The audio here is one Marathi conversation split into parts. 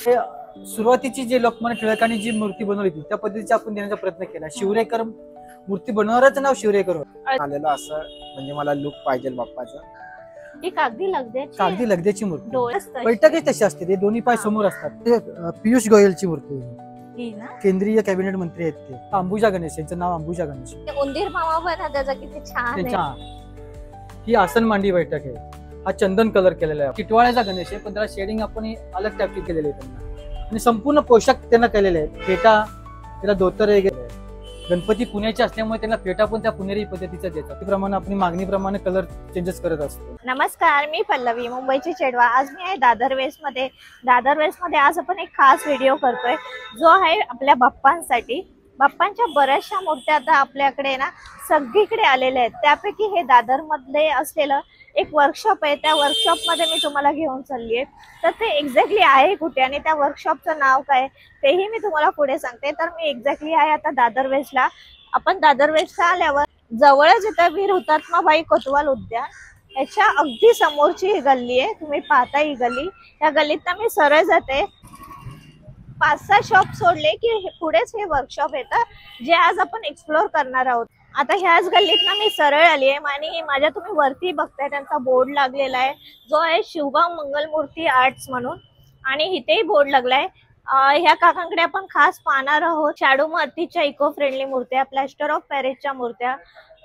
सुरुवातीची जे लोकमान्य टिळकांनी जी मूर्ती बनवली होती त्या पद्धतीचा आपण देण्याचा प्रयत्न केला। शिवरेकर मूर्ती बनवणारच नाव शिवरेकर आलेलं असं म्हणजे मला लुक पाहिजे बाप्पाचा। ही कागदी लगद्याची मूर्ती बैठकच तशी असते, ते दोन्ही पाय समोर असतात। ते पियुष गोयलची मूर्ती केंद्रीय कॅबिनेट मंत्री आहेत ते। अंबुजा गणेश यांचं नाव अंबुजा गणेश। उंदीर मामा पण त्याचा किती छान आहे। ही आसन मांडी बैठक आहे। हा चंदन कलर केलेला आहे। टिटवाळ्याचा गणेश आहे पण त्याला शेडिंग आपण अलग टाईपची केलेली आहे त्यांना, आणि संपूर्ण पोशाख त्यांना केलेले आहेत। फेटा त्याला धोतर वगैरे। गणपती पुण्याचे असल्यामुळे त्यांना फेटा पण त्या पुणेरी पद्धतीचा देतात। त्याप्रमाणे आपण मागणीप्रमाणे कलर चेंजेस करत असतो। नमस्कार, मी पल्लवी, मुंबईची चेडवा। आज मी आहे दादर वेस्ट मध्ये आज आपण एक खास व्हिडिओ करतोय जो आहे आपल्या बाप्पांसाठी। बाप्पांच्या बऱ्याचशा मूर्त्या आता आपल्याकडे ना सगळीकडे आलेल्या आहेत। त्यापैकी हे दादर मध्ये असलेलं एक वर्कशॉप आहे। त्या वर्कशॉप मध्ये मी तुम्हाला घेऊन चालली आहे। तर ते एक्झॅक्टली आहे कुठे आणि त्या वर्कशॉपचं नाव काय तेही मी तुम्हाला पुढे सांगते। तर मी एक्झॅक्टली आहे आता दादर वेस्टला। आपण दादर वेस्टला आल्यावर जवळच इथं वीर हुतात्माबाई कोतवाल उद्यान याच्या अगदी समोरची ही गल्ली आहे। तुम्ही पाहता ही गल्ली, या गल्लीत मी सरळ जाते। 5-6 शॉप सोडले की पुढेच हे वर्कशॉप येतं जे आज आपण एक्सप्लोर करणार आहोत। आता ह्याच गल्लीत मी सरळ आली आहे आणि माझ्या तुम्ही वरती बघताय त्यांचा बोर्ड लागलेला आहे जो आहे शुभम मंगलमूर्ती आर्ट्स म्हणून, आणि इथेही बोर्ड लागलाय। ह्या काकांकडे आपण खास पाहणार आहोत शाडू मातीच्या इको फ्रेंडली मूर्त्या, प्लॅस्टर ऑफ पॅरिसच्या मूर्त्या,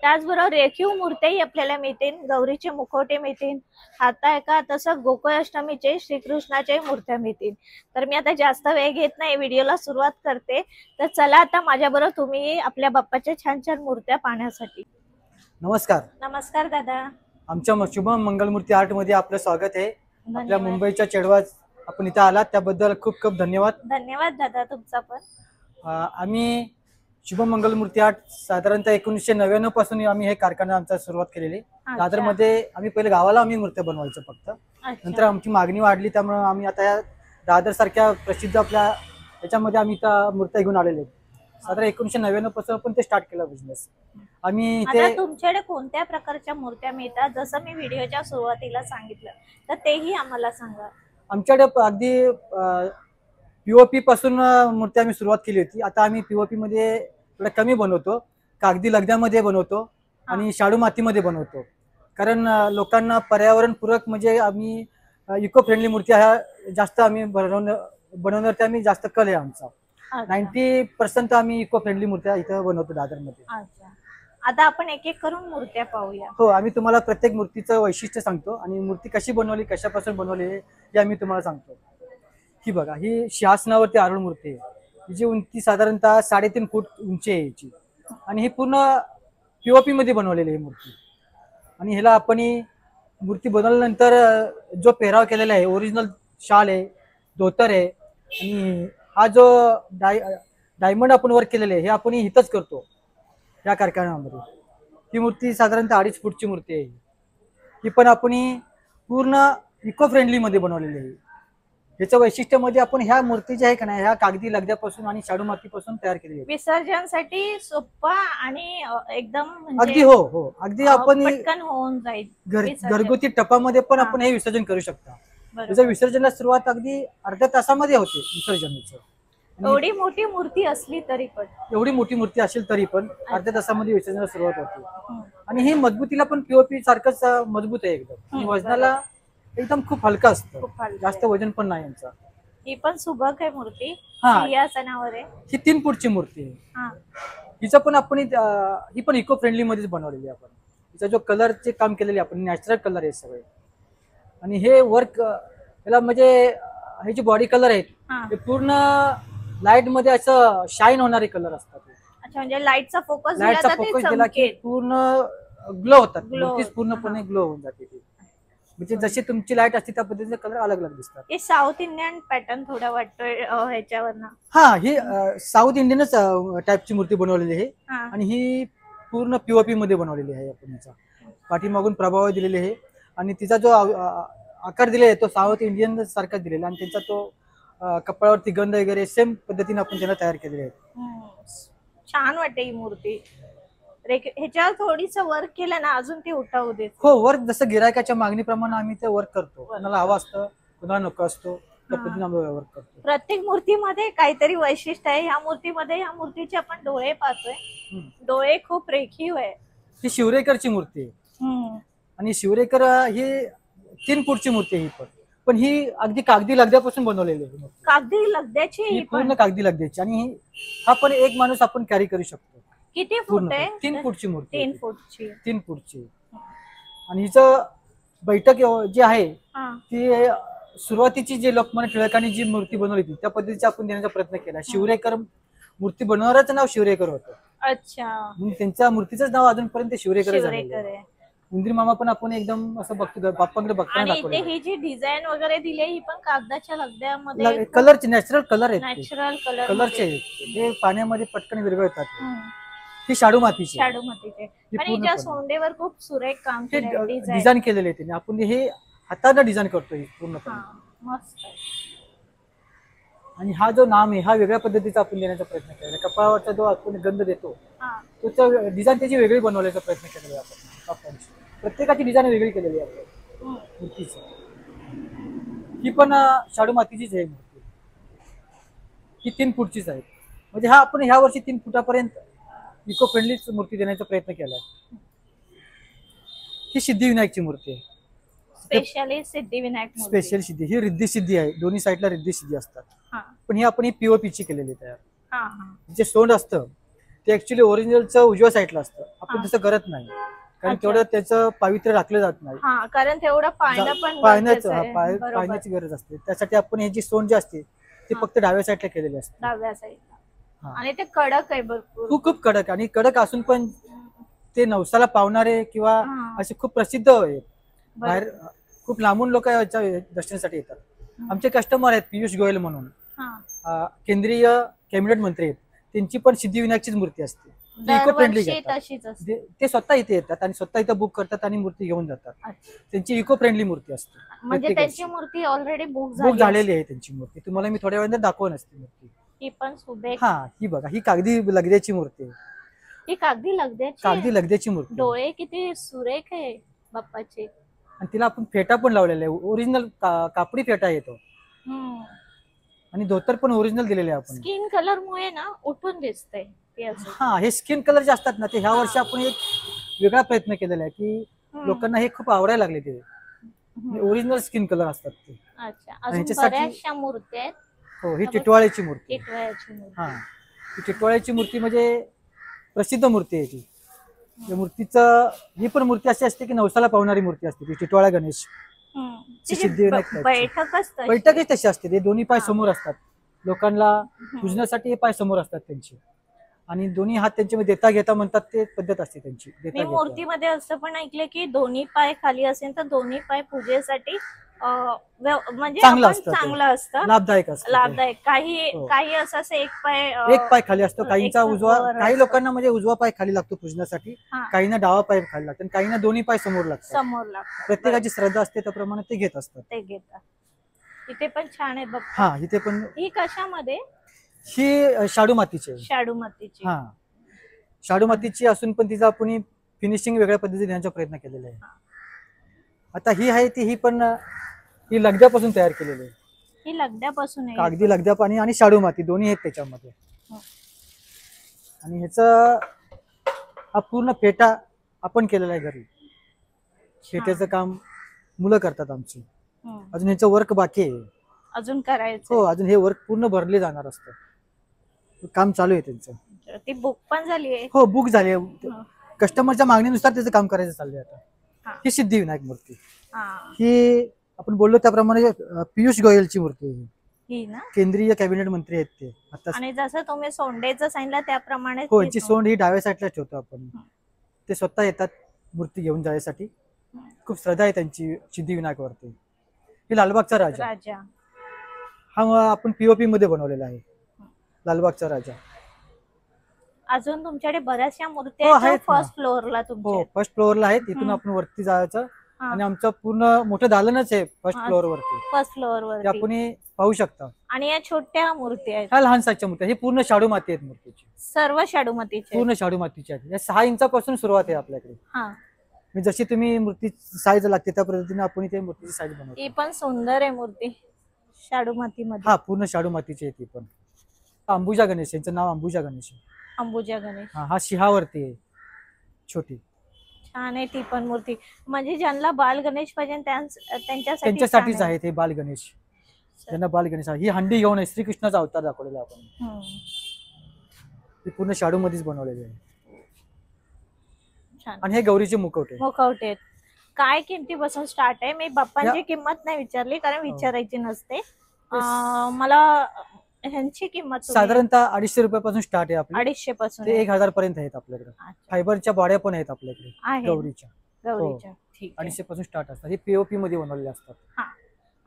त्याचबरोबर रेखीव मूर्त्याही आपल्याला मिळतील, गौरीचे मुखवटे मिळतील, हाता एका तसं गोकुळाष्टमीचे श्रीकृष्णाचे मूर्त्या मिळतील। तर मी आता जास्त वेळ घेत नाही, व्हिडिओला सुरुवात करते। तर चला आता माझ्याबरोबर तुम्ही आपल्या बाप्पाच्या छान छान मूर्त्या पाहण्यासाठी। नमस्कार। नमस्कार दादा, आमच्या शुभम मंगलमूर्ती आर्ट मध्ये आपलं स्वागत आहे। आपल्या मुंबईच्या चेडवा आपण इथं आलात त्याबद्दल खूप खूप धन्यवाद। धन्यवाद दादा तुमचा पण। आम्ही शुभम मंगलमूर्ती आर्ट साधारणतः 1999 पासून आम्ही हे कारखाना आमचा सुरुवात केलेली। दादर मध्ये आम्ही पहिले गावाला आम्ही मूर्त्या बनवायचो फक्त, नंतर आमची मागणी वाढली त्यामुळे आम्ही आता दादर सारख्या प्रसिद्ध आपल्या याच्यामध्ये आम्ही त्या मूर्त्या घेऊन आलेले। साधारण 1999 पासून आपण ते स्टार्ट केला बिझनेस। आम्ही इथे तुमच्याकडे कोणत्या प्रकारच्या मूर्त्या मिळतात जसं मी व्हिडिओच्या सुरुवातीला सांगितलं तर तेही आम्हाला सांगा। आमच्याकडे अगदी पीओपी पासून मूर्त्या आम्ही सुरुवात केली होती। आता आम्ही पीओपी मध्ये थोडं कमी बनवतो, कागदी लगद्यामध्ये बनवतो आणि शाडू मातीमध्ये बनवतो, कारण लोकांना पर्यावरण पूरक म्हणजे आम्ही इको फ्रेंडली मूर्त्या ह्या जास्त आम्ही बनवणार त्या आम्ही जास्त कल आहे आमचा। 90% आम्ही इको फ्रेंडली मूर्त्या इथं बनवतो दादर मध्ये। आता आपण एक एक करून मूर्त्या पाहूया। हो, आम्ही तुम्हाला प्रत्येक मूर्तीचं वैशिष्ट्य सांगतो आणि मूर्ती कशी बनवली, कशापासून बनवली हे आम्ही तुम्हाला सांगतो। ही बघा, ही शासनावरती आरूढ मूर्ती आहे। हिची उंची साधारणतः 3.5 फूट उंची आहे हिची, आणि ही पूर्ण पीओपी मध्ये बनवलेली आहे मूर्ती। आणि ह्याला आपण मूर्ती बनवल्यानंतर जो पेहराव केलेला आहे, ओरिजिनल शाल आहे, धोतर आहे, आणि हा जो डायमंड आपण वर्क केलेले आहे हे आपण इथंच करतो या कारखान्यामध्ये। ही मूर्ती साधारणतः 2.5 फूटची मूर्ती आहे। ही पण आपण पूर्ण इको फ्रेंडली मध्ये बनवलेली आहे। याचं वैशिष्ट्य मध्ये आपण ह्या मूर्ती ज्या आहे का नाही ह्या कागदी लगद्यापासून आणि शाडू मातीपासून तयार केलेली आहे। विसर्जनासाठी सोपा आणि एकदम अगदी हो हो अगदी आपण पटकन होऊन जाईल। घरगुती टपामध्ये पण आपण हे विसर्जन करू शकता। त्याचं विसर्जनाला सुरुवात अगदी अर्ध्या तासामध्ये होते विसर्जनाचं। एवढी मोठी मूर्ती असली तरी पण, एवढी मोठी मूर्ती असेल तरी पण अर्ध्या तासामध्ये विसर्जनाला सुरुवात होते। आणि ही मजबूतीला पण पीओपी सारखंच मजबूत आहे एकदम, आणि वजनाला एकदम खूप हलका असतं, जास्त वजन पण नाही यांचा। ही पण सुबक आहे मूर्ती, सिंहासनावर आहे। ही 3 फूटची मूर्ती आहे। हिचं पण आपण ही पण इको फ्रेंडली मध्येच बनवलेली आपण। हिचा जो कलरचे काम केलेले आपण नॅचरल कलर आहे सगळे, आणि हे वर्क याला म्हणजे हे जे बॉडी कलर आहेत ते पूर्ण लाईट मध्ये असं शाईन होणारे कलर असतात। अच्छा, म्हणजे लाईटचा फोकस दिला की पूर्ण ग्लो होतात, पूर्णपणे ग्लो होऊन जाते ती। म्हणजे जशी तुमची लाईट असते त्या पद्धतीचे कलर अलग अलग दिसतात। हे साऊथ इंडियन पॅटर्न थोडा वाटतोय ह्याच्यावरनं। हा, ही साऊथ इंडियनच टाइपची मूर्ती बनवलेली आहे, आणि ही पूर्ण पीओपी मध्ये बनवलेली आहे आपण। हिचा पाठीमागून प्रभाव दिलेले आहे, आणि तिचा जो आकार दिलेला आहे तो साऊथ इंडियन सारखा दिलेला, आणि त्यांचा तो कपड्यावरती गंध वगैरे सेम पद्धतीने आपण त्याला तयार केलेले आहेत। छान वाटते ही मूर्ती। ह्याच्यावर थोडीस वर्क केलं ना अजून ती उठावू देत। हो, वर्क जसं गिरायकाच्या मागणीप्रमाणे आम्ही ते वर्क करतो। कोणाला हवा असतं, कोणाला नको असतो, त्या पद्धतीने आम्ही वर्क करतो. प्रत्येक मूर्तीमध्ये काहीतरी वैशिष्ट्य आहे. ह्या मूर्तीमध्ये ह्या मूर्तीचे आपण डोळे पाहतोय. डोळे खूप रेखीव आहे. ही शिवरेकरची मूर्ती आहे आणि शिवरेकर ही 3 फूटची मूर्ती आहे. ही पण ही अगदी कागदी लगद्यापासून बनवलेली आहे मूर्ती. कागदी लगद्याची ही ही पण पूर्ण कागदी लगद्याची आणि हा पण एक माणूस आपण कॅरी करू शकतो. किती फूट पूर्ण आहे? 3 फूटची मूर्ती आहे 3 ती. फूटची. 3 फूटची आणि हिचं बैठक जी आहे हा. ती सुरुवातीची जे लोकमान्य टिळकांनी जी मूर्ती बनवली होती त्या पद्धतीची आपण देण्याचा प्रयत्न केला. शिवरेकर मूर्ती बनवणारच नाव शिवरेकर होतं. अच्छा. म्हणून त्यांच्या मूर्तीचंच नाव अजूनपर्यंत शिवरेकर शिवरेकर आहे. उंदीर मामा पण आपण एकदम असं बघतो बाप्पाकडे बघताना आणि इथे दाखवलं. ही जी डिझाईन वगैरे दिली ही पण कागदाच्या लगद्यामध्ये कलरचे नॅचरल कलर आहेत नॅचरल कलर कलरचे आहेत. ते पाण्यामध्ये पटकन विरघळतात. ही शाडू मातीची शाडू मातीचे. आणि पूर्णपणे. ज्या सोंडेवर खूप सुरेख काम हे केलंय डिझाईन. डिझाईन केलेले आहे त्यांनी. आपण हे हाताने डिझाईन करतोय पूर्णपणे. मस्त. आणि हा जो नाम आहे हा वेगळ्या पद्धतीचा आपण देण्याचा प्रयत्न केला. कपाळावरचा जो आपण गंध देतो तो डिझाईन त्याची वेगळी बनवण्याचा प्रयत्न केलेला आहे आपण. प्रत्येकाची डिझाईन वेगळी केलेली आहे मूर्तीची. ही पण शाडू मातीचीच आहे मूर्ती. ही 3 फूटचीच आहे. म्हणजे हा आपण ह्या वर्षी 3 फुटापर्यंत इको फ्रेंडलीच मूर्ती देण्याचा प्रयत्न केला आहे. ही सिद्धिविनायकची मूर्ती आहे. स्पेशली सिद्धिविनायक मूर्ती. स्पेशल सिद्धी. ही रिद्धी सिद्धी आहे. दोन्ही साईडला रिद्धी सिद्धी असतात. हा. पण ही आपण पीओपीची केलेली तयार. हा, हा. जे सोंड असतं ते ऍक्च्युली ओरिजिनलचं उजव्या साईडला असतं. आपण तसं करत नाही कारण अच्छा. तेवढं त्याचं पावित्र्य राखलं जात नाही. हा, कारण तेवढं पाळणं पण गरजेचं आहे. बरोबर. पाहण्याची गरज असते. त्यासाठी आपण हे जी सोंड जी असते ती फक्त डाव्या साईडला केलेली असते. डाव्या साईडला. हा. आणि ते कडक आहे भरपूर. खूप कडक आणि कडक असून पण ते नवसाला पावणारे किंवा हा. असे खूप प्रसिद्ध आहेत. बरोबर. बाहेर खूप लांबून लोक याच्या दर्शनासाठी येतात. आमचे कस्टमर आहेत पियुष गोयल म्हणून हा. केंद्रीय कॅबिनेट मंत्री आहेत. त्यांची पण सिद्धिविनायकचीच मूर्ती असते. इको फ्रेंडली दरवर्षी तशीच असते. ते स्वतः इथे येतात आणि स्वतः इथं बुक करतात आणि मूर्ती घेऊन जातात. अच्छा. त्यांची इको फ्रेंडली मूर्ती असते. म्हणजे प्रत्येक त्यांची वर्षी. मूर्ती ऑलरेडी बुक बुक झालेली आहे त्यांची मूर्ती. तुम्हाला मी थोड्या वेळाने दाखवून असते मूर्ती. ही पण सुबेक. हा ही बघा ही कागदी लगद्याची मूर्ती आहे. ही कागदी लगद्याची. कागदी लगद्याची मूर्ती आहे. डोळे किती सुरेख आहे बाप्पाचे. आणि तिला आपण फेटा पण लावलेला आहे. ओरिजिनल कापडी फेटा येतो आणि धोतर पण ओरिजिनल दिलेले आहे आपण. स्किन कलर मुळे ना उठून दिसतंय ते असं. हा हे स्किन कलर जे असतात ना ते ह्या वर्षी आपण एक वेगळा प्रयत्न केलेला आहे की लोकांना हे खूप आवडायला लागले. ते ओरिजिनल स्किन कलर असतात ते. अच्छा. अजून ह्याच्यासाठी- बऱ्याचशा मूर्ती आहेत. हो ही टिटवाळ्याची मूर्ती. टिटवाळ्याची मूर्ती. हा ही टिटवाळ्याची मूर्ती म्हणजे प्रसिद्ध मूर्ती आहे ती. या मूर्तीचं ही पण मूर्ती अशी असते की नवसाला पावणारी मूर्ती असते ती टिटवाळा गणेश. तिची सिद्धिविनायक बैठकच तशी. बैठकच तशी असते. ते दोन्ही पाय हा. समोर असतात. लोकांना पूजण्यासाठी हे पाय समोर असतात त्यांचे आणि दोन्ही हात त्यांचे देता घेता म्हणतात ते पद्धत असते त्यांची. मी देता घेता. मूर्तीमध्ये असं पण ऐकलं की दोन्ही पाय खाली असेल तर दोन्ही पाय पूजेसाठी म्हणजे चांगलं आपण असतं ते. चांगलं असतं. लाभदायक असतं ते. लाभदायक. काही हो. काही असं असं एक पाय एक पाय खाली असतो. काहींचा एक उजवा वर काही असतो. लोकांना म्हणजे उजवा पाय खाली लागतो पूजण्यासाठी. हा. काहींना डावा पाय खाली लागतो आणि काहींना दोन्ही पाय समोर लागतात. समोर लागतं. प्रत्येकाची श्रद्धा असते त्याप्रमाणे ते घेत असतात. ते घेतात. इथे पण छान आहे बघ. हा इथे पण ही कशामध्ये? ही शाडू मातीची आहे. शाडू मातीची. हा शाडू मातीची असून पण तिचा आपण फिनिशिंग वेगळ्या पद्धतीने देण्याचा प्रयत्न केलेला आहे. आता ही आहे ती ही पण ही लगद्यापासून तयार केलेली आहे. ही लगद्यापासून आहे. कागदी लगद्या पाणी आणि शाडू माती दोन्ही आहेत त्याच्यामध्ये. हो. आणि ह्याचा हा पूर्ण फेटा आपण केलेला आहे घरी. फेट्याचं काम मुलं करतात आमची. अजून ह्याचं वर्क बाकी आहे. अजून करायचं. हो अजून हे वर्क पूर्ण भरले जाणार असतं. काम चालू आहे त्यांचं. ती बुक पण झाली आहे. हो बुक झाली. कस्टमरच्या मागणीनुसार त्याचं काम करायचं चाललंय आता. हा. ही सिद्धिविनायक मूर्ती. हा. ही आपण बोललो त्याप्रमाणे पियुष गोयलची मूर्ती आहे. ही ना. केंद्रीय कॅबिनेट मंत्री आहेत ते आता. आणि जसं तुम्ही सोंडेचं सांगितलं त्याप्रमाणे हो यांची सोंड ही डाव्या साईडला ठेवतो आपण. ते स्वतः येतात मूर्ती घेऊन जाण्यासाठी. खूप श्रद्धा आहे त्यांची सिद्धिविनायकावरती. ही लालबागचा राजा. राजा. हा आपण पीओपी मध्ये बनवलेला आहे. लालबागचा राजा. अजून तुमच्याकडे बऱ्याचशा मूर्ती हो, आहेत आहेत ना. फर्स्ट फ्लोअरला हो तुमच्या. फर्स्ट फ्लोअरला आहे. तिथून आपण वरती जायचं आणि आमचं पूर्ण मोठं दालनच आहे फर्स्ट हा. फ्लोअर वरती. फर्स्ट फ्लोअर ते वरती. आपण पाहू शकता. आणि या छोट्या मूर्ती आहेत. ह्या लहान साईजच्या मूर्ती. हे पूर्ण शाडू माती आहेत मूर्तीची. सर्व शाडू मातीचे. पूर्ण शाडू मातीची आहेत. या 6 इंचापासून सुरुवात आहे आपल्याकडे. हा. म्हणजे जशी तुम्ही मूर्ती साईज लागते त्या पद्धतीने आपण ते मूर्तीची साईज बनवतो. ही पण सुंदर आहे मूर्ती. शाडू मातीमध्ये. हा पूर्ण शाडू मातीची आहे ती पण. अंबुजा गणेश, यांचं नाव अंबुजा गणेश आहे. अंबुजा गणेश. हा शिहावरती आहे छोटी. छान आहे ती पण मूर्ती. म्हणजे ज्यांना बाल गणेश पाहिजे त्यांच्यासाठीच आहे ते बाल गणेश. ज्यांना बाल गणेश आहे. ही हंडी घेऊन आहे, श्रीकृष्णाचा अवतार दाखवलेला आपण. ही पूर्ण शाडू मध्येच बनवलेली आहे. छान. आणि हे गौरीचे मुखवटे. मुखवटे काय किमतीपासून स्टार्ट आहे? मी बाप्पांची किंमत नाही विचारली कारण विचारायची नसते. मला ह्यांची किंमत साधारणतः 250 रुपयापासून स्टार्ट आहे आपली. 250 पासून ते 1000 पर्यंत आहेत आपल्याकडे. फायबरच्या बॉड्या पण आहेत आपल्याकडे गौरीच्या. ठीक. 250 पासून स्टार्ट असतात. हे पीओपी मध्ये बनवलेले असतात.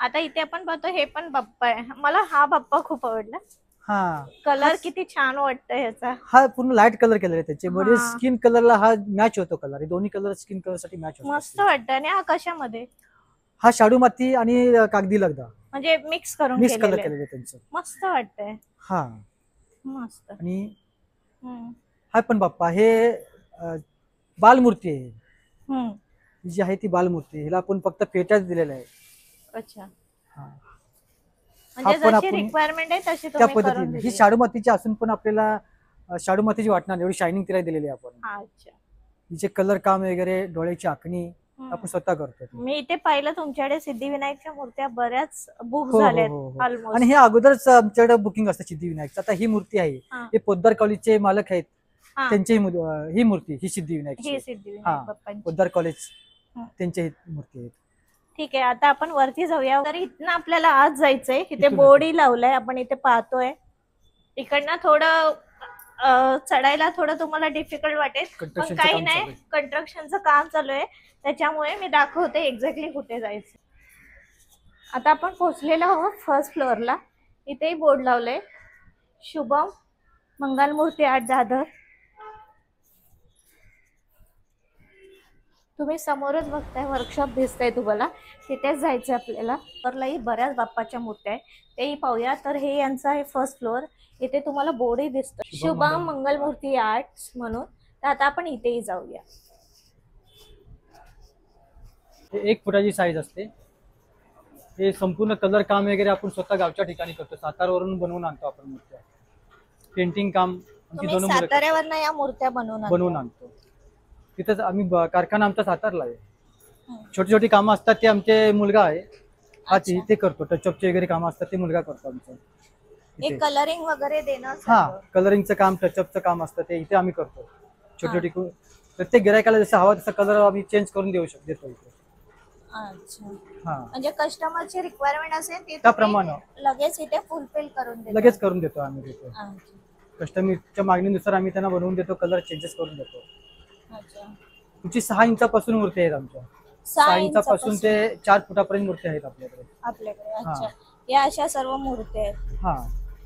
आता इथे आपण पाहतो हे पण बाप्पा आहे. मला हा बाप्पा खूप आवडला. हा कलर किती छान वाटतं ह्याचा. हा पूर्ण लाईट कलर केलेला आहे त्याच्यामध्ये. स्किन कलरला हा मॅच होतो कलर. हे दोन्ही कलर स्किन कलर साठी मॅच होतो. मस्त वाटतं. आणि हा कशामध्ये? हा शाडू माती आणि कागदी लगदा म्हणजे मिक्स कलर केलेले त्यांचं. मस्त वाटतंय. हा मस्त. आणि हा पण बाप्पा हे बालमूर्ती आहे. जी आहे ती बालमूर्ती. हिला आपण फक्त पेट्याच दिलेला आहे. अच्छा. म्हणजे जशी रिक्वायरमेंट आहे तशी त्या पद्धतीने. ही शाडू मातीची असून पण आपल्याला शाडू मातीची वाटणार एवढी शायनिंग तिला दिलेली आहे आपण. अच्छा. हिचे कलर काम वगैरे, डोळ्याची आखणी आपण स्वतः करतो. मी इथे पाहिलं तुमच्याकडे सिद्धिविनायकच्या मूर्त्या बऱ्याच बुक झाल्यात ऑलमोस्ट. आणि हे अगोदरच आमच्याकडे बुकिंग असतं सिद्धिविनायकचं. आता ही मूर्ती आहे, हे पोद्दार कॉलेजचे मालक आहेत त्यांची ही मूर्ती, ही सिद्धिविनायक पोद्दार कॉलेज त्यांची मूर्ती आहे. ठीक आहे. आता आपण वरती जाऊया. तर इथनं आपल्याला आज जायचंय. इथे बोर्डही लावलाय आपण इथे पाहतोय. इकडनं थोडं चढायला थोडं तुम्हाला डिफिकल्ट वाटेल पण काही नाही. कंस्ट्रक्शनचं काम चालू आहे त्याच्यामुळे मी दाखवते एक्झॅक्टली कुठे जायचं. आता आपण पोहोचलेलो आहोत फर्स्ट फ्लोअरला. इथेही बोर्ड लावलंय शुभम मंगलमूर्ती आर्ट दादर. तुम्ही समोरच बघताय वर्कशॉप दिसतंय तुम्हाला. तिथेच जायचं आपल्याला. वरलाही बऱ्याच बाप्पाच्या मूर्त्या आहेत तेही पाहूया. तर हे यांचं आहे फर्स्ट फ्लोअर. इथे तुम्हाला बोर्डही दिसतो शुभम मंगलमूर्ती आर्ट्स म्हणून. तर आता आपण इथेही जाऊया. 1 फुटाची साईज असते. हे संपूर्ण कलर काम वगैरे आपण स्वतः गावच्या ठिकाणी करतो. सातारवरून बनवून आणतो आपण मूर्त्या. पेंटिंग काम साताऱ्यावरनं या मूर्त्या बनवून आणतो. तिथंच आम्ही कारखाना आमचा सातारला आहे. छोटी छोटी कामं असतात ते आमचे मुलगा आहे हा ते करतो. टचअपचे वगैरे कामं असतात ते मुलगा करतो आमचं. कलरिंग वगैरे देणं. कलरिंगचं काम, टचअपचं काम असतं ते इथे आम्ही करतो. छोटी छोटी प्रत्येक गिरायकाला जसं हवा तसा कलर आम्ही चेंज करून देऊ देतो इथे. अच्छा. म्हणजे कस्टमरची रिक्वायरमेंट असेल त्याप्रमाणे लगेच इथे फुलफिल करून देतो आम्ही तिथे. कस्टमरच्या मागणीनुसार आम्ही त्यांना बनवून देतो. कलर चेंजेस करून देतो. तुमची 6 इंचापासून मूर्ती आहेत आमच्या. 6 इंचापासून ते 4 फुटापर्यंत मूर्ती आहेत आपल्याकडे. अच्छा. या अशा सर्व मूर्ती आहेत.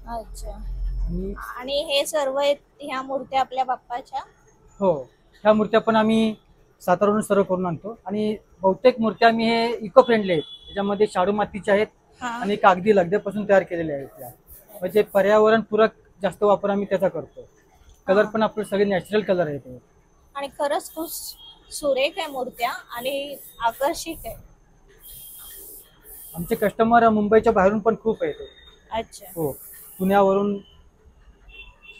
अच्छा. आणि हे सर्व ह्या मूर्त्या आपल्या बाप्पाच्या. हो, ह्या मूर्त्या पण आम्ही सातारावरून सर्व करून आणतो. आणि बहुतेक मूर्त्या आम्ही हे इको फ्रेंडली आहेत. त्याच्यामध्ये शाडू मातीच्या आहेत आणि कागदी लगद्यापासून तयार केलेल्या आहेत. त्या म्हणजे पर्यावरण पूरक जास्त वापर आम्ही त्याचा करतो. कलर पण आपले सगळे नॅचरल कलर आहेत. आणि खरंच खूप सुरेख आहे मूर्त्या आणि आकर्षक आहे. आमचे कस्टमर मुंबईच्या बाहेरून पण खूप आहेत. अच्छा. हो, पुण्यावरून,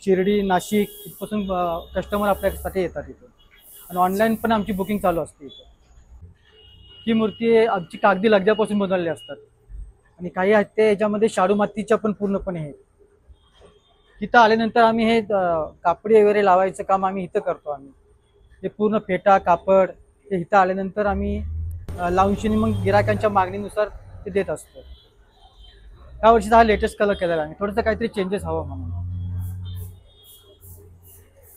शिर्डी, नाशिक इथपासून कस्टमर आपल्यासाठी येतात इथे. आणि ऑनलाईन पण आमची बुकिंग चालू असते इथे. ही मूर्ती आमची कागदी लगद्यापासून बनवलेली असतात. आणि काही आहेत ते याच्यामध्ये शाडू मातीच्या पण पूर्णपणे आहेत. इथं आल्यानंतर आम्ही हे कापडी वगैरे लावायचं काम आम्ही इथं करतो. आम्ही हे पूर्ण फेटा कापड हे इथं आल्यानंतर आम्ही लावून मग गिरायकांच्या मागणीनुसार ते देत असतो. या वर्षीचा हा लेटेस्ट कलर केलेला आहे. थोडंसं काहीतरी चेंजेस हवं म्हणून.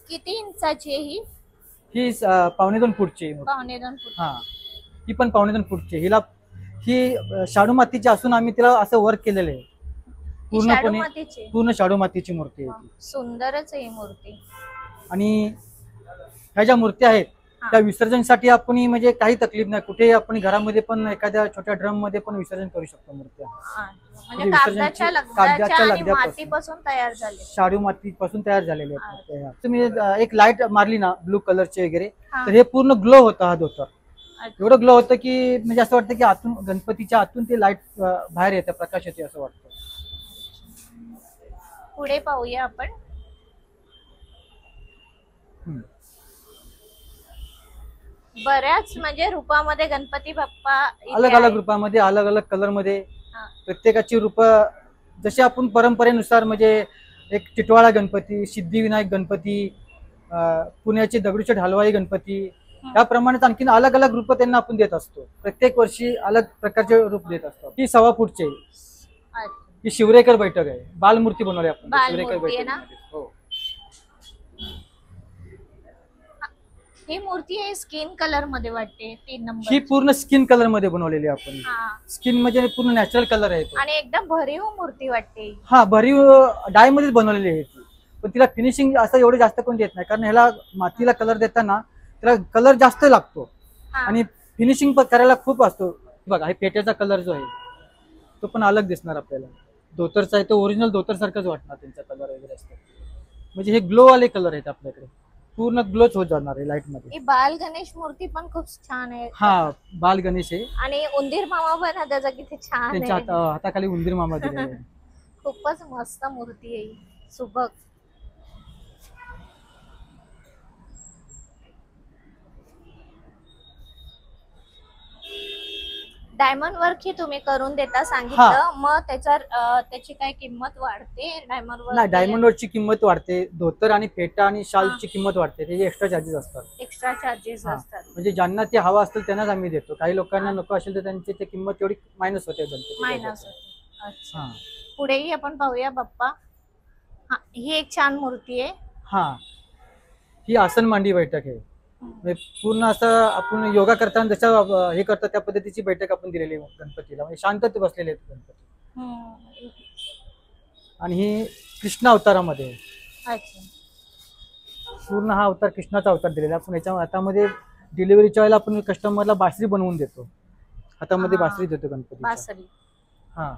किती इंचाची आहे ही? 2.25 फूटची. 2.25 फूट. ही पण 2.25 फूटची. ही शाडू मातीची असून आम्ही तिला असं वर्क केलेलं आहे. पूर्ण शाडू मातीची मूर्ती आहे. सुंदरच आहे ही मूर्ती. आणि ह्या ज्या मूर्त्या आहेत त्या विसर्जनसाठी आपण म्हणजे काही तकलीफ नाही. कुठे आपण घरामध्ये पण एखाद्या छोट्या ड्रम मध्ये पण विसर्जन करू शकतो मूर्त्या. म्हणजे कागदाच्या लगद्यापासून तयार झाले, शाडू मातीपासून तयार झालेले आहेत. तुम्ही एक लाईट मारली ना ब्लू कलरचे वगैरे तर हे पूर्ण ग्लो होतं हा धोतर. एवढं ग्लो होतं की म्हणजे असं वाटतं की आतून गणपतीच्या आतून ते लाईट बाहेर येतं, प्रकाश येते असं वाटतं. पुढे पाहूया आपण. हम्म. बऱ्याच म्हणजे रूपामध्ये गणपती बाप्पा इथे अलग अलग आहेत. रूपामध्ये, अलग अलग कलर मध्ये, हा. प्रत्येकाची रूप जशी आपण परंपरेनुसार म्हणजे एक टिटवाळा गणपती, सिद्धिविनायक गणपती, पुण्याचे दगडूशेठ हलवाई गणपती, त्याप्रमाणेच आणखीन अलग अलग रूप त्यांना आपण देत असतो. प्रत्येक वर्षी अलग प्रकारचे रूप देत असतो. ही 1.25 फूटची आहे. अच्छा. ही शिवरेकर बैठक आहे. बालमूर्ती बनवली आपण बालमूर्ती शिवरेकर आहे ना? बैठक. हो. ही मूर्ती आहे स्किन कलर मध्ये वाटते 3 ही नंबर. पूर्ण स्किन कलर मध्ये बनवलेली आहे आपण. स्किन म्हणजे पूर्ण नॅचरल कलर आहे तो. आणि एकदम भरीव मूर्ती वाटते. हा, भरीव डाय मध्येच बनवलेली आहे ती. पण तिला फिनिशिंग असं एवढं जास्त कोण देत नाही, कारण ह्याला मातीला कलर देताना त्याला कलर जास्त लागतो हा. आणि फिनिशिंग पण करायला खूप असतो. बघा, हे पेट्याचा कलर जो आहे तो पण अलग दिसणार आपल्याला. धोतरचा आहे तो ओरिजिनल धोतर सारखंच वाटणार, त्यांचा कलर वगैरे असतो. म्हणजे हे ग्लो वाले कलर आहेत आपल्याकडे, पूर्ण ग्लोच होत जाणार आहे लाईट मध्ये. ही बाल गणेश मूर्ती पण खूप छान आहे. हा, बाल गणेश आहे. आणि उंदीर मामा पण आहे त्याचा, किती छान त्यांच्या आहे. हाताखाली उंदीर मामा दिलेले आहे. खूपच मस्त मूर्ती आहे ही. सुबक. डायमंड वर्क ही तुम्ही करून देता सांगितलं, मग त्याची काय किंमत वाढते डायमंड वर्क? नाही, डायमंड वरची किंमत वाढते. धोतर आणि फेटा आणि शालची किंमत वाढते. त्याचे एक्स्ट्रा चार्जेस असतात. एक्स्ट्रा चार्जेस हा. असतात. म्हणजे ज्यांना ते हवा असतील त्यांनाच आम्ही देतो. काही लोकांना नको असेल तर त्यांची ते किंमत तेवढी मायनस होते. मायनस होते. अच्छा. हा. पुढेही आपण पाहूया बाप्पा. हा, ही एक छान मूर्ती आहे. हा, ही आसन मांडी बैठक आहे. म्हणजे पूर्ण असं आपण योगा करताना जसं हे करतो त्या पद्धतीची बैठक आपण दिलेली आहे गणपतीला. म्हणजे शांतते बसलेले आहेत गणपती. आणि ही कृष्ण अवतारामध्ये आहे. अच्छा. पूर्ण हा अवतार कृष्णाचा अवतार दिलेला. आपण याच्या हातामध्ये डिलिव्हरीच्या वेळेला आपण कस्टमरला बासरी बनवून देतो. हातामध्ये हा. बासरी देतो गणपती. बासरी. हा,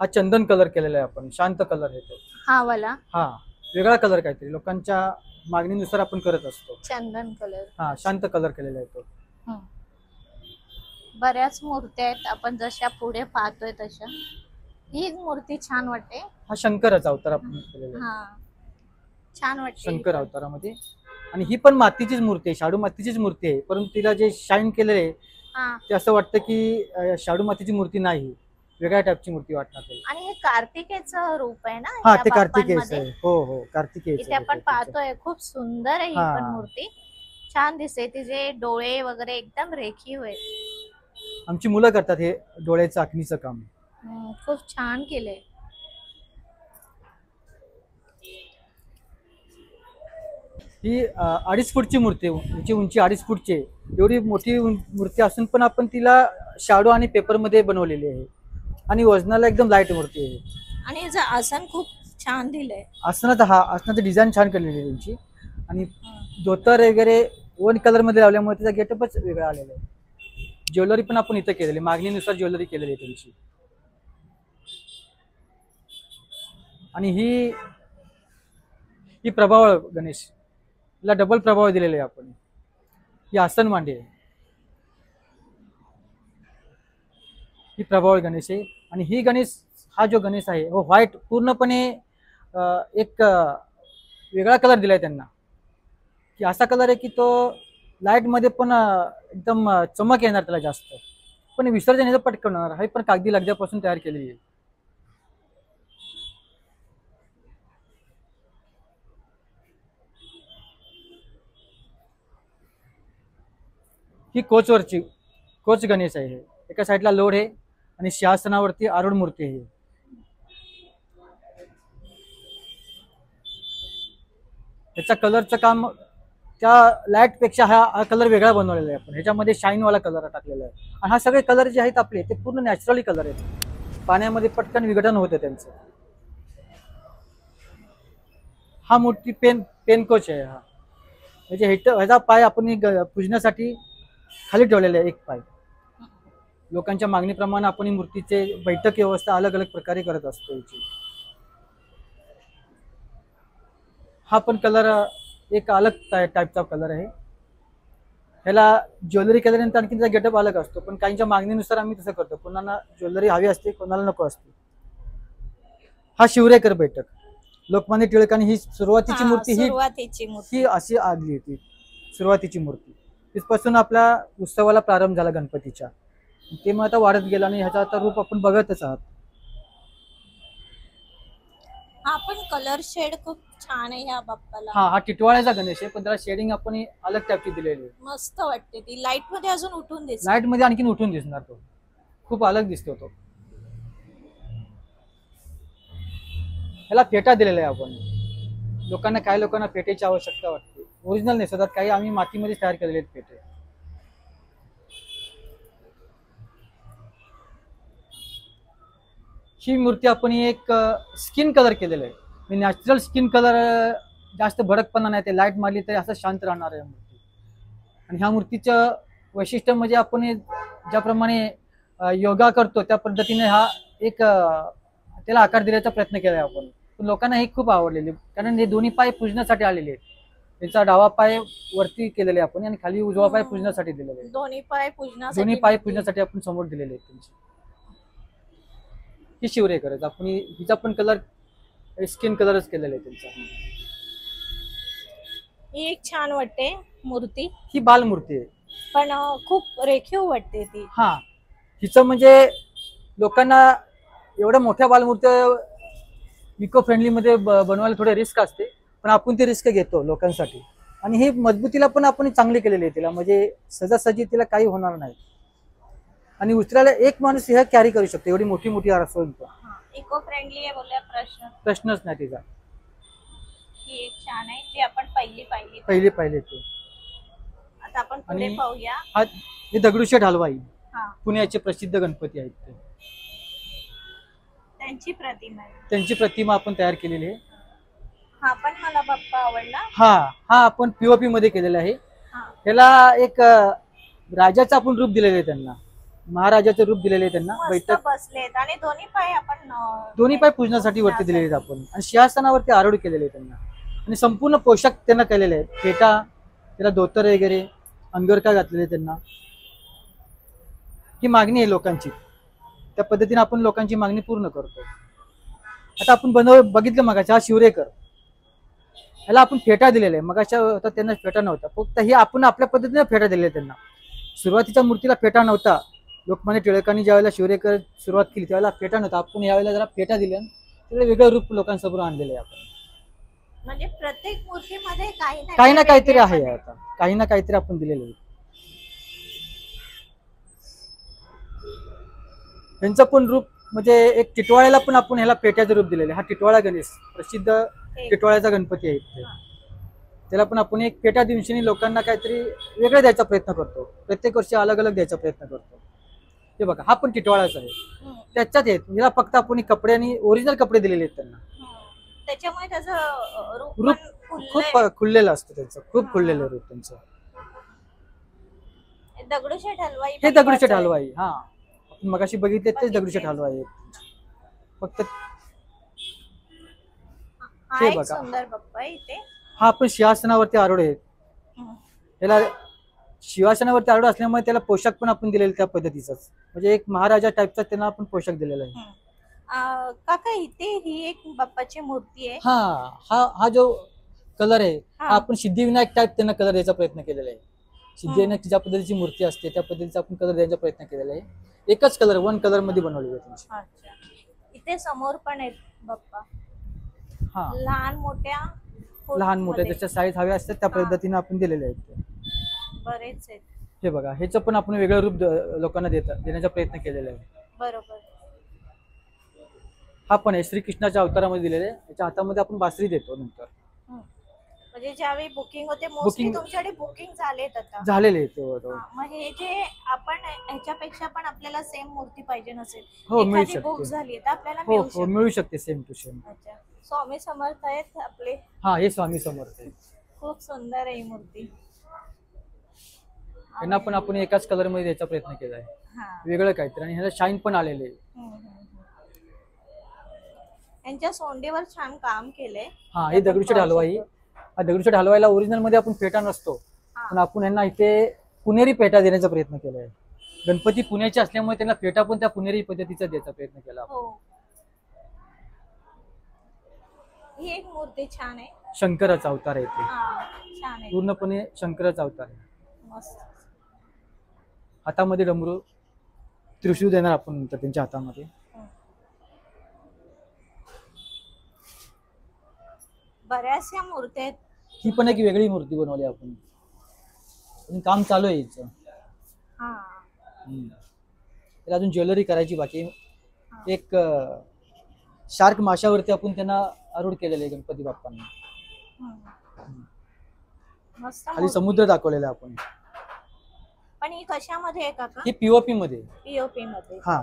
हा चंदन कलर केलेला आहे आपण. शांत कलर आहे तो. हा वाला हा, वेगळा कलर काहीतरी लोकांच्या मागणीनुसार आपण करत असतो. चंदन कलर. हा, शांत कलर केलेला आहे तो. बऱ्याच मूर्त्या आहेत, आपण जशा पुढे पाहतोय तशा. ही मूर्ती छान वाटते. हा शंकराचा अवतार आपण केलेला आहे. हा, छान वाटते. शंकर अवतारामध्ये. आणि ही पण मातीचीच मूर्ती आहे, शाडू मातीचीच मूर्ती आहे. परंतु तिला जे शाईन केलेलं आहे हा. ते असं वाटतं की शाडू मातीची मूर्ती नाही, वेगळ्या टाईपची मूर्ती वाटणार त्याला. आणि हे कार्तिकेयचं रूप आहे ना? हा, या ते कार्तिकेयच बाप्पांमध्ये? आहे. हो हो, कार्तिकेयच इथे आपण पाहतोय, खूप सुंदर आहे ही हा. पण मूर्ती. छान दिसते. तिचे डोळे वगैरे एकदम रेखीव आहेत. आमची मुलं करतात हे डोळ्याचं आखणीचं काम. खूप छान केलंय. ही 2.5 फूटची मूर्ती आहे. हिची उंची 2.5 फूटची आहे. एवढी मोठी मूर्ती असून पण आपण तिला शाडू आणि पेपर मध्ये बनवलेली आहे. आणि वजनाला एकदम लाईट मूर्ती आहे. आणि याचं आसन खूप छान दिलंय. आसनाचं डिझाईन छान केलेली आहे त्यांची. आणि धोतर वगैरे वन कलर मध्ये लावल्यामुळे त्याचा गेटअपच वेगळा आलेला आहे. ज्वेलरी पण आपण इथं केलेली, मागणीनुसार ज्वेलरी केलेली आहे त्यांची. आणि ही प्रभावळ गणेश, ला डबल प्रभाव दिलेले आहे आपण. ही आसन मांडी आहे. ही प्रभावळ गणेश आहे. आणि ही गणेश, हा जो गणेश आहे हो व्हाईट पूर्णपणे एक वेगळा कलर दिलाय त्यांना, की असा कलर आहे की तो लाईट मध्ये पण एकदम चमक येणार त्याला जास्त. पण विसर्जन याचं पटकन होणार. हे पण कागदी लगद्यापासून तयार केलेली आहे. ही कोच गणेश आहे. एका साईडला लोढ आहे आणि सिंहासनावरती आरूढ मूर्ती आहे. याचा कलरचं काम त्या लाईट पेक्षा हा कलर वेगळा बनवलेला आहे आपण. ह्याच्यामध्ये शाईन वाला कलर टाकलेला आहे. आणि हा सगळे कलर जे आहेत आपले ते पूर्ण नॅचरली कलर आहेत. पाण्यामध्ये पटकन विघटन होतं त्यांचं. हा मूर्ती पेन कोच आहे. हा म्हणजे ह्याचा पाय आपण पूजण्यासाठी खाली ठेवलेला आहे. एक पाय लोकांच्या मागणीप्रमाणे आपण ही मूर्तीचे बैठक व्यवस्था अलग अलग प्रकारे करत असतो. याची हा पण कलर एक अलग टाईपचा कलर आहे. ह्याला ज्वेलरी केल्यानंतर आणखी त्याचा गेटअप अलग असतो, पण काहींच्या मागणीनुसार आम्ही तसं करतो. कोणाला ज्वेलरी हवी असते, कोणाला नको असते. हा शिवरेकर बैठक. लोकमान्य टिळकांनी ही सुरुवातीची मूर्ती ही अशी आणली होती. सुरुवातीची मूर्ती तिथपासून आपल्या उत्सवाला प्रारंभ झाला गणपतीच्या. ते मग आता वाढत गेला आणि ह्याचा आता रूप आपण बघतच आहात. हा पण कलर शेड खूप छान आहे ह्या बाप्पाला. हा टिटवाळ्याचा गणेश आहे, पण त्याला शेडिंग आपण अलग टाईपची दिलेली आहे. मस्त वाटते ती. लाईट मध्ये अजून उठून दिसते. लाईट मध्ये आणखीन उठून दिसणार, तो खूप अलग दिसतो तो. ह्याला फेटा दिलेला आहे आपण. लोकांना काही लोकांना फेटेची आवश्यकता वाटते. ओरिजिनल नसतात, काही आम्ही मातीमध्ये तयार केलेले आहेत फेटे. ही मूर्ती आपण एक स्किन कलर केलेलं आहे. नॅचरल स्किन कलर, जास्त भडकपणा नाही, ते लाईट मारली तरी असं शांत राहणार आहे मूर्ती. आणि ह्या मूर्तीचं वैशिष्ट्य म्हणजे आपण ज्याप्रमाणे योगा करतो त्या पद्धतीने हा एक त्याला आकार देण्याचा प्रयत्न केला आहे आपण. पण लोकांना हे खूप आवडलेले, कारण हे दोन्ही पाय पूजण्यासाठी आलेले आहेत. त्यांचा डावा पाय वरती केलेले आपण आणि खाली उजवा पाय पूजण्यासाठी दिलेले आहे. दोन्ही पाय पूजण्यासाठी आपण समोर दिलेले आहेत त्यांची. ही शिवरेकर आपण हिचा पण कलर स्किन कलरच केलेला आहे त्यांचा. ही एक छान वाटते मूर्ती. ही बालमूर्ती आहे, पण खूप रेखीव वाटते ती. हा, हिचं म्हणजे लोकांना एवढ्या मोठ्या बालमूर्त्या इको फ्रेंडली मध्ये बनवायला थोडे रिस्क असते, पण आपण ती रिस्क घेतो लोकांसाठी. आणि ही मजबूतीला पण आपण चांगली केलेली आहे तिला, म्हणजे सहजासहजी तिला काही होणार नाही. आणि उचलायला एक माणूस ह्या कॅरी करू शकतो, एवढी मोठी मोठी असून इको फ्रेंडली आहे बोलल्या प्रश्नच नाही तिचा. ही एक छान आहे जी आपण पहिली पाहिली ते. आता आपण पुढे पाहूया. हे दगडूशेठ हलवाई हा, पुण्याचे प्रसिद्ध गणपती आहेत ते. त्यांची प्रतिमा आपण तयार केलेली आहे. हा पण मला बाप्पा आवडला. हा आपण पीओपी मध्ये केलेला आहे. त्याला एक राजाचं आपण रूप दिलेलं आहे, त्यांना महाराजाचं रूप दिलेलं आहे त्यांना. बैठक बसलेत आणि दोन्ही पाय पूजनासाठी वरती दिलेले आहेत आपण. आणि सिंहासनावरती आरूढ केलेले आहे त्यांना. आणि संपूर्ण पोशाख त्यांना केलेले आहेत. फेटा, त्याला धोतर वगैरे, अंगरखा घातलेले त्यांना. ही मागणी आहे लोकांची, त्या पद्धतीने आपण लोकांची मागणी पूर्ण करतो. आता आपण बघितलं मगाच्या, हा शिवरेकर, ह्याला आपण फेटा दिलेला आहे. मगाच्या होता त्यांना फेटा नव्हता, फक्त हे आपण आपल्या पद्धतीने फेटा दिलेला आहे त्यांना. सुरुवातीच्या मूर्तीला फेटा नव्हता. लोकमान्य टिळकांनी ज्यावेळेला शिवरेकर सुरुवात केली त्यावेळेला फेटा नव्हता. आपण यावेळेला जरा फेटा दिल्या, त्याला वेगळं रूप लोकांसमोर आणलेलं आहे आपण. म्हणजे प्रत्येक मूर्तीमध्ये काही ना काहीतरी आहे, आता काही ना काहीतरी आपण दिलेलं आहे. त्यांचं पण रूप म्हणजे एक टिटवाळ्याला पण आपण ह्याला पेट्याचं रूप दिलेलं आहे. हा टिटवाळा गणेश प्रसिद्ध टिटवाळ्याचा गणपती आहे. त्याला पण आपण एक पेट्या दिवशी लोकांना काहीतरी वेगळं द्यायचा प्रयत्न करतो. प्रत्येक वर्षी अलग अलग द्यायचा प्रयत्न करतो. हे बघा, हा पण टिटवाळाचा आहे. त्याच्यात आहेत, हिला फक्त आपण कपडे आणि ओरिजिनल कपडे दिलेले आहेत त्यांना. त्याच्यामुळे त्याचं रूप खूप खुललेलं असतं, त्यांचं खूप खुललेलं रूप त्यांचं. दगडूशेठ हलवाई, हे दगडूशेठ हलवाई. हा, आपण मगाशी बघितले तेच दगडूशेठ हलवाई आहेत. फक्त हे बघा, सुंदर बाप्पा इथे. हा आपण सिंहासनावरती आरूढ आहेत. त्याला सिंहासनावरती आरूढ असल्यामुळे त्याला पोशाख पण आपण दिलेला त्या पद्धतीचाच, म्हणजे एक महाराजा टाईपचा त्यांना आपण पोशाख दिलेला आहे. काका इथे ही एक बाप्पाची मूर्ती आहे. हा जो कलर आहे हा आपण सिद्धिविनायक टाईप त्यांना कलर द्यायचा प्रयत्न केलेला आहे. सिद्धिविनायक ज्या पद्धतीची मूर्ती असते त्या पद्धतीचा आपण कलर द्यायचा प्रयत्न केलेला आहे. एकच कलर, वन कलर मध्ये बनवली आहे त्यांची. इथे समोर पण आहेत बाप्पा. हा, लहान मोठ्या त्याच्या साईज हव्या असतात त्या पद्धतीने आपण दिलेले आहेत. बरेच आहेत. हे बघा, ह्याचं पण आपण वेगळं रूप लोकांना देण्याचा प्रयत्न केलेला आहे. बरोबर. हा पण आहे श्रीकृष्णाच्या अवतारामध्ये दिलेले आहे. याच्या हातामध्ये आपण बासरी देतो नंतर. म्हणजे ज्यावेळी बुकिंग होते, मोस्टली तुमच्याकडे बुकिंग झालेले. मग हे जे आपण ह्याच्यापेक्षा पण आपल्याला सेम मूर्ती पाहिजे नसेल, हो मिळू एखादी बुक शकते. झाली तर आपल्याला हो मिळू शकते सेम टू सेम. अच्छा, स्वामी समर्थ आहेत आपले. हा, हे स्वामी समर्थ आहे. खूप सुंदर आहे ही मूर्ती. त्यांना पण आपण एकाच कलर मध्ये द्यायचा प्रयत्न केला आहे, वेगळं काहीतरी. आणि ह्याला शाईन पण आलेले आहे. यांच्या सोंडेवर छान काम केलंय. हा, हे दगडूशेठ हलवाई. दगडूशेठ हलवाईला ओरिजिनल मध्ये आपण पेटा नसतो, पण आपण यांना इथे पुणेरी पेटा देण्याचा प्रयत्न केला आहे. गणपती पुण्याचे असल्यामुळे त्यांना पेटा पण त्या पुणेरी पद्धतीचा द्यायचा प्रयत्न केला आपण. हो. ही एक मूर्ती छान आहे. शंकराचा अवतार आहे ते, छान आहे. पूर्णपणे शंकराचा अवतार आहे. मस्त. हातामध्ये डमरू, त्रिशूळ देणार आपण नंतर त्यांच्या हातामध्ये. बऱ्याचशा मूर्त्या आहेत. ही पण एक वेगळी मूर्ती बनवली आपण, अजून काम चालू आहे हिचं. त्याला अजून ज्वेलरी करायची बाकी. एक शार्क माशावरती आपण त्यांना आरूढ केलेले आहे गणपती बाप्पांना. मस्त खाली मूर्ती. समुद्र दाखवलेला आहे आपण. पण ही कशामध्ये आहे काका? ही पीओपी मध्ये. पीओपी मध्ये. हा,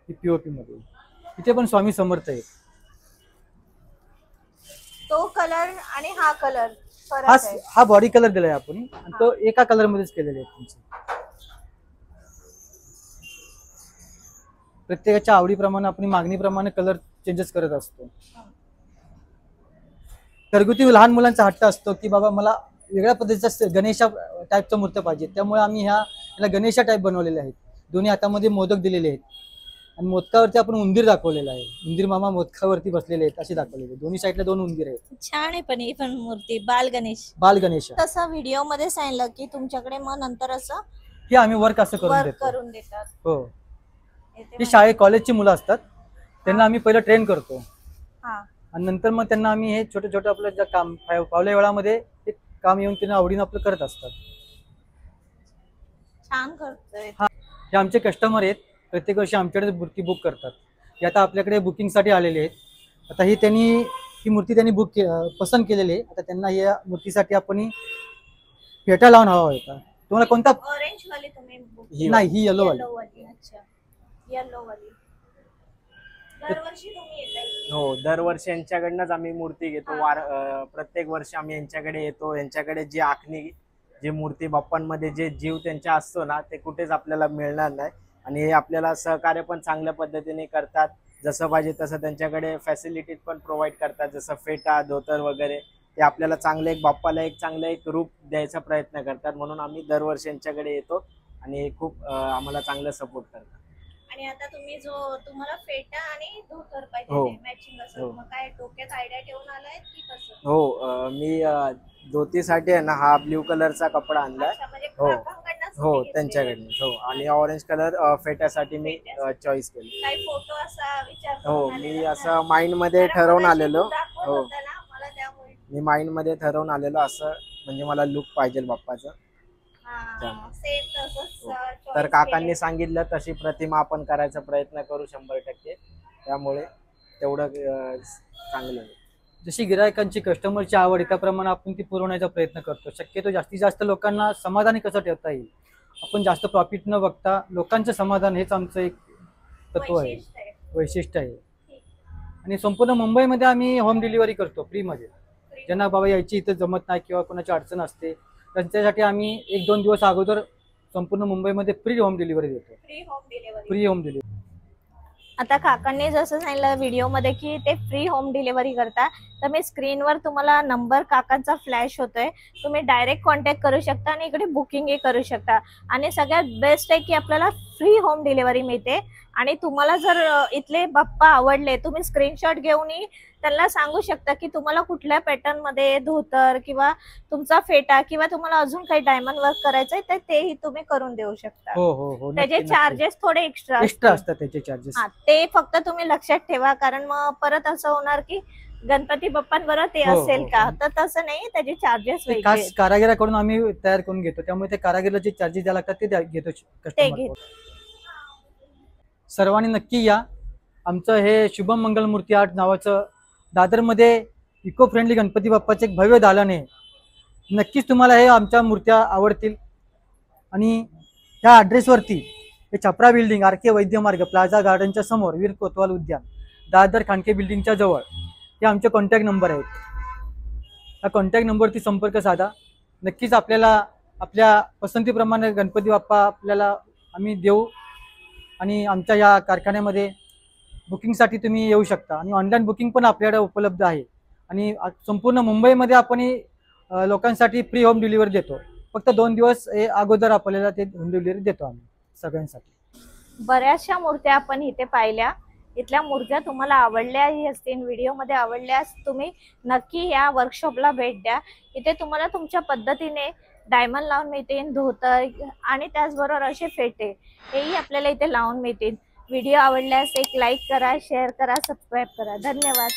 ही पीओपी मध्ये. इथे पण स्वामी समर्थ आहे. तो कलर आणि हा कलर फरक आहे. हा बॉडी कलर दिलाय आपण आणि तो एका कलर मध्येच केलेले आहे तुमचे. प्रत्येकाच्या आवडीप्रमाणे आपण मागणीप्रमाणे कलर चेंजेस करत असतो. घरगुती लहान मुलांचा हट्ट असतो की बाबा मला वेगळ्या पद्धतीचा गणेशा टाईपच्या मूर्त्या पाहिजे, त्यामुळे आम्ही याला गणेशा टाईप बनवलेले आहेत. दोन्ही हातामध्ये मोदक दिलेले आहेत आणि मोदकावरती आपण उंदीर दाखवलेला आहे. उंदीर मामा मोदकावरती बसलेले आहेत असे दाखवलेले. दोन्ही साईडला 2 उंदीर आहेत. छान आहे. पण ही पण मूर्ती बाल गणेश तसं व्हिडिओ मध्ये सांगितलं की तुमच्याकडे मग नंतर असं हे आम्ही वर्क असं करून वर्क देतो. करून देतात. हो, येते ही कॉलेजची मुलं असतात, त्यांना आम्ही पहिलं ट्रेन करतो हा. आणि नंतर मग त्यांना आम्ही हे छोटे छोटे आपलं जे काम पावल्या वेळामध्ये ते काम येऊन त्यांना आवडीनं आपलं करत असतात. छान करतोय. हे आमचे कस्टमर आहेत, प्रत्येक वर्षी आमच्याकडे मूर्ती बुक करतात. हे आता आपल्याकडे बुकिंगसाठी आलेले आहेत. आता ही मूर्ती त्यांनी पसंत केलेली आहे. आता त्यांना या मूर्तीसाठी आपण पेटा लावून हवा होता. तुम्हाला कोणता? ऑरेंज वाली तुम्ही book नाही, ही येलो वाली. येलो वाली. अच्छा, येलो वाली. दरवर्षी तुम्ही येताय? हो, दरवर्षी यांच्याकडनंच आम्ही मूर्ती घेतो. प्रत्येक वर्षी आम्ही यांच्याकडे येतो. यांच्याकडे जी आखणी, जी मूर्ती बाप्पांमध्ये जे जीव त्यांच्या असतो ना, ते कुठेच आपल्याला मिळणार नाही. आणि हे आपल्याला सहकार्य पण चांगल्या पद्धतीने करतात. जसं पाहिजे तसं त्यांच्याकडे फॅसिलिटीज पण प्रोव्हाइड करतात, जसं फेटा, धोतर वगैरे. ते आपल्याला बाप्पाला एक चांगलं एक रूप द्यायचा प्रयत्न करतात. म्हणून आम्ही दरवर्षी यांच्याकडे येतो आणि खूप आम्हाला चांगलं सपोर्ट करतात. आणि आता तुम्ही तुम्हाला फेटा आणि धोतर हो. पाहिजे मॅचिंग असं, हो. मग काय डोक्यात आयडिया ठेवून आलाय की कसं? हो, मी धोतीसाठी आहे ना हा ब्ल्यू कलरचा कपडा आणलाय. अच्छा, म्हणजे हो. काकांकडनंच हो, तुम्ही घेतलेलं. त्यांच्याकडनं. हो, आणि ऑरेंज कलर फेट्यासाठी मी चॉईस केली. काही फोटो असा विचार हो, करून मी आलेला असं का? माइंड मध्ये कारण ठरवून मगाशी आलेलो. तू दाखवत हो, होता ना मला, त्यामुळे मी माइंड मध्ये ठरवून आलेलो असं, म्हणजे मला लुक पाहिजे बाप्पाचं. सेम तसंच हो. choice तर काकांनी केलंय. सांगितलं तशी प्रतिमा आपण करायचा प्रयत्न करू 100%. त्यामुळे तेवढं चांगलं आहे. जशी गिरायकांची कस्टमरची आवड आहे त्याप्रमाणे आपण ती पुरवण्याचा प्रयत्न करतो. शक्यतो जास्तीत जास्त लोकांना समाधानी कसं ठेवता येईल, आपण जास्त प्रॉफिट न बघता लोकांचं समाधान हेच आमचं एक तत्व आहे, वैशिष्ट्य आहे. वैशिष्ट्य आहे. आणि संपूर्ण मुंबईमध्ये आम्ही होम डिलिव्हरी करतो फ्रीमध्ये. ज्यांना बाबा यायची इथं जमत नाही किंवा कोणाची अडचण असते त्यांच्यासाठी आम्ही 1-2 दिवस अगोदर संपूर्ण मुंबईमध्ये फ्री होम डिलिव्हरी देतो. Free home delivery. Free home delivery. आता काकांनी जसं सांगितलं व्हिडिओ मध्ये की ते फ्री होम डिलिव्हरी करता, तर मी स्क्रीनवर तुम्हाला नंबर काकांचा फ्लॅश होतोय, तुम्ही डायरेक्ट कॉन्टॅक्ट करू शकता आणि इकडे बुकिंगही करू शकता. आणि सगळ्यात बेस्ट आहे की आपल्याला फ्री होम डिलिव्हरी मिळते. आणि तुम्हाला जर इथले बाप्पा आवडले, तुम्ही स्क्रीनशॉट घेऊनही त्यांना सांगू शकता की तुम्हाला कुठल्या पॅटर्न मध्ये धोतर किंवा तुमचा फेटा किंवा तुम्हाला अजून काही डायमंड वर्क करायचंय तर तेही तुम्ही करून देऊ शकता. हो हो हो, त्याचे चार्जेस थोडे एक्स्ट्रा असतात त्याचे चार्जेस. ते फक्त तुम्ही लक्षात ठेवा, कारण मग परत असं होणार की गणपती बाप्पांबरोबर ते हो, असेल हो. का, तर तसं नाही, त्याचे चार्जेस ते वेगळे खास आहेत. कारागिराकडून आम्ही तयार करून घेतो, त्यामुळे ते कारागिरला जे चार्जेस द्यावे लागतात ते घेतो ते कस्टमर. घेत. सर्वांनी नक्की या. आमचं हे शुभम मंगल मूर्ती आर्ट नावाचं दादरमध्ये इको फ्रेंडली गणपती बाप्पाचे एक भव्य दालन आहे. नक्कीच तुम्हाला हे आमच्या मूर्त्या आवडतील. आणि ह्या ॲड्रेसवरती हे छपरा बिल्डिंग, आर के वैद्य मार्ग, प्लाझा गार्डनच्या समोर, वीर कोतवाल उद्यान, दादर खांडके बिल्डिंगच्या जवळ हे आमचे कॉन्टॅक्ट नंबर आहेत. ह्या कॉन्टॅक्ट नंबरवरती संपर्क साधा. नक्कीच आपल्याला आपल्या पसंतीप्रमाणे गणपती बाप्पा आपल्याला आम्ही देऊ. आणि आमच्या या कारखान्यामध्ये बुकिंगसाठी तुम्ही येऊ शकता आणि ऑनलाईन बुकिंग पण आपल्याकडे उपलब्ध आहे. आणि संपूर्ण मुंबईमध्ये आपण लोकांसाठी फ्री होम डिलिव्हरी देतो. फक्त 2 दिवस अगोदर आपल्याला ते होम डिलिव्हरी देतो आम्ही सगळ्यांसाठी. बऱ्याचशा मूर्त्या आपण इथे पाहिल्या. इथल्या मूर्त्या तुम्हाला आवडल्याही असतील, व्हिडिओमध्ये आवडल्यास तुम्ही नक्की या वर्कशॉपला भेट द्या. इथे तुम्हाला तुमच्या पद्धतीने डायमंड लावून मिळतील, धोतर आणि त्याचबरोबर असे फेटे हेही आपल्याला इथे लावून मिळतील. व्हिडिओ आवडल्यास एक लाईक करा, शेअर करा, सबस्क्राईब करा. धन्यवाद.